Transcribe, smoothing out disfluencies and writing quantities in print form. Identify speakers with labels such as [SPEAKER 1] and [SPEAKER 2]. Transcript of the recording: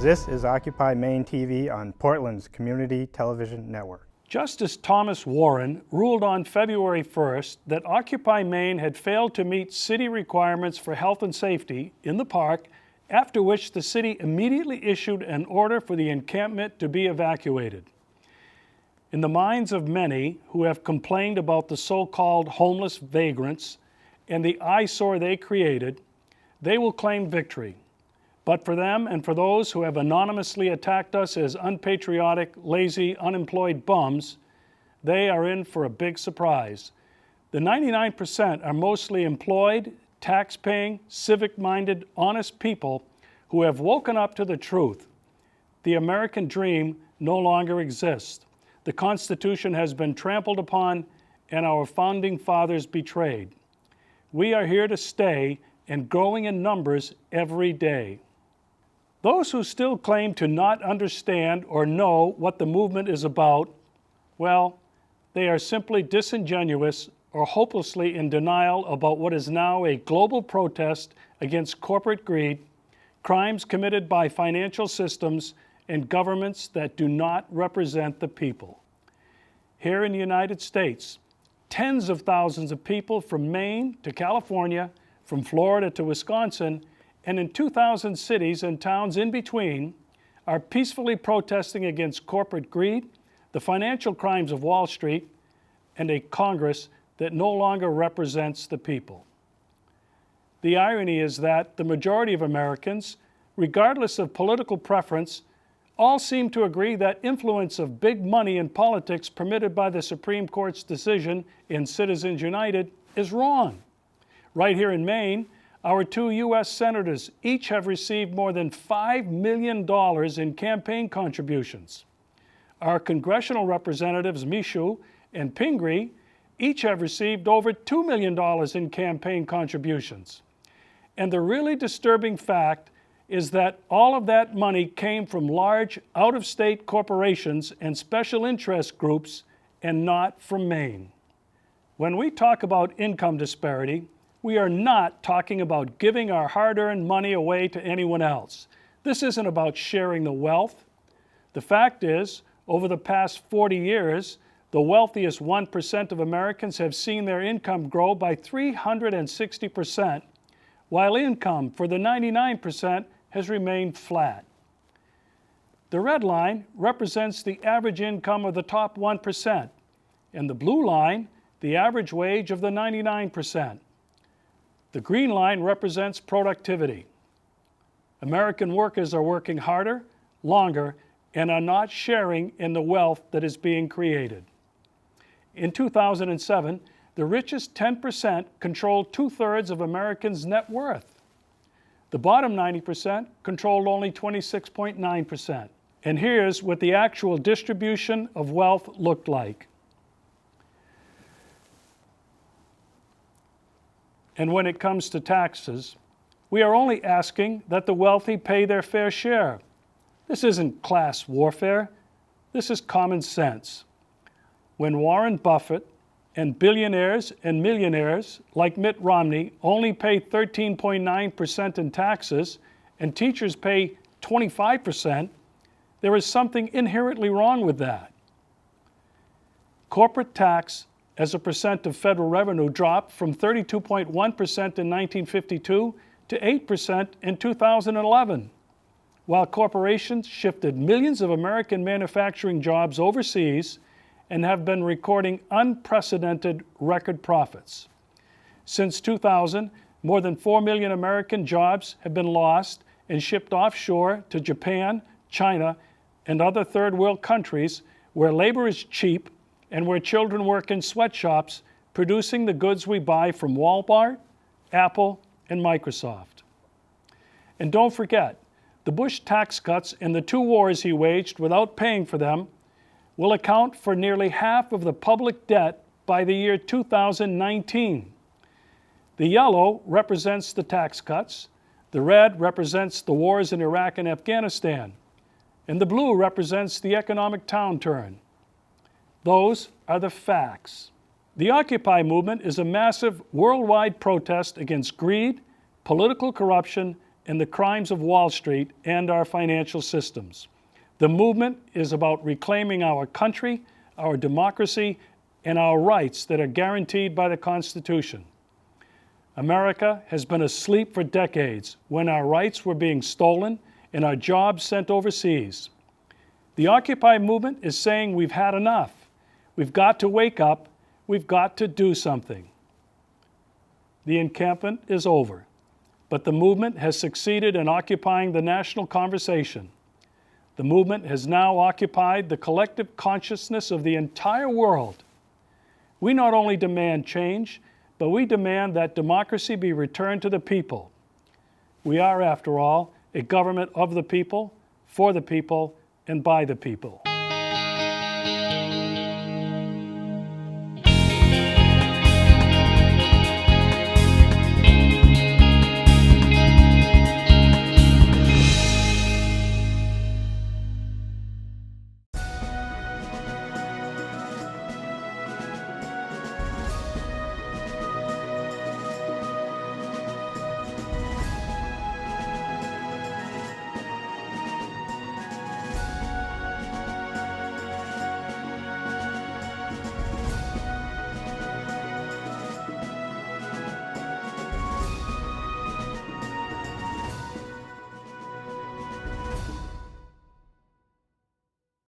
[SPEAKER 1] This is Occupy Maine TV on Portland's community television network.
[SPEAKER 2] Justice Thomas Warren ruled on February 1st that Occupy Maine had failed to meet city requirements for health and safety in the park, after which the city immediately issued an order for the encampment to be evacuated. In the minds of many who have complained about the so-called homeless vagrants and the eyesore they created, they will claim victory. But for them and for those who have anonymously attacked us as unpatriotic, lazy, unemployed bums, they are in for a big surprise. The 99% are mostly employed, tax-paying, civic-minded, honest people who have woken up to the truth. The American dream no longer exists. The Constitution has been trampled upon and our founding fathers betrayed. We are here to stay and growing in numbers every day. Those who still claim to not understand or know what the movement is about, well, they are simply disingenuous or hopelessly in denial about what is now a global protest against corporate greed, crimes committed by financial systems, and governments that do not represent the people. Here in the United States, tens of thousands of people from Maine to California, from Florida to Wisconsin, and in 2,000 cities and towns in between are peacefully protesting against corporate greed, the financial crimes of Wall Street, and a Congress that no longer represents the people. The irony is that the majority of Americans, regardless of political preference, all seem to agree that influence of big money in politics permitted by the Supreme Court's decision in Citizens United is wrong. Right here in Maine, our two U.S. senators each have received more than $5 million in campaign contributions. Our congressional representatives, Michoud and Pingree, each have received over $2 million in campaign contributions. And the really disturbing fact is that all of that money came from large out-of-state corporations and special interest groups and not from Maine. When we talk about income disparity, we are not talking about giving our hard-earned money away to anyone else. This isn't about sharing the wealth. The fact is, over the past 40 years, the wealthiest 1% of Americans have seen their income grow by 360%, while income for the 99% has remained flat. The red line represents the average income of the top 1%, and the blue line, the average wage of the 99%. The green line represents productivity. American workers are working harder, longer, and are not sharing in the wealth that is being created. In 2007, the richest 10% controlled 2/3 of Americans' net worth. The bottom 90% controlled only 26.9%. And here's what the actual distribution of wealth looked like. And when it comes to taxes, we are only asking that the wealthy pay their fair share. This isn't class warfare. This is common sense. When Warren Buffett and billionaires and millionaires like Mitt Romney only pay 13.9% in taxes and teachers pay 25%, there is something inherently wrong with that. Corporate tax as a percent of federal revenue dropped from 32.1% in 1952 to 8% in 2011, while corporations shifted millions of American manufacturing jobs overseas and have been recording unprecedented record profits. Since 2000, more than 4 million American jobs have been lost and shipped offshore to Japan, China, and other third world countries where labor is cheap and where children work in sweatshops producing the goods we buy from Walmart, Apple, and Microsoft. And don't forget, the Bush tax cuts and the 2 wars he waged without paying for them will account for nearly half of the public debt by the year 2019. The yellow represents the tax cuts, the red represents the wars in Iraq and Afghanistan, and the blue represents the economic downturn. Those are the facts. The Occupy movement is a massive worldwide protest against greed, political corruption, and the crimes of Wall Street and our financial systems. The movement is about reclaiming our country, our democracy, and our rights that are guaranteed by the Constitution. America has been asleep for decades when our rights were being stolen and our jobs sent overseas. The Occupy movement is saying we've had enough. We've got to wake up. We've got to do something. The encampment is over, but the movement has succeeded in occupying the national conversation. The movement has now occupied the collective consciousness of the entire world. We not only demand change, but we demand that democracy be returned to the people. We are, after all, a government of the people, for the people, and by the people.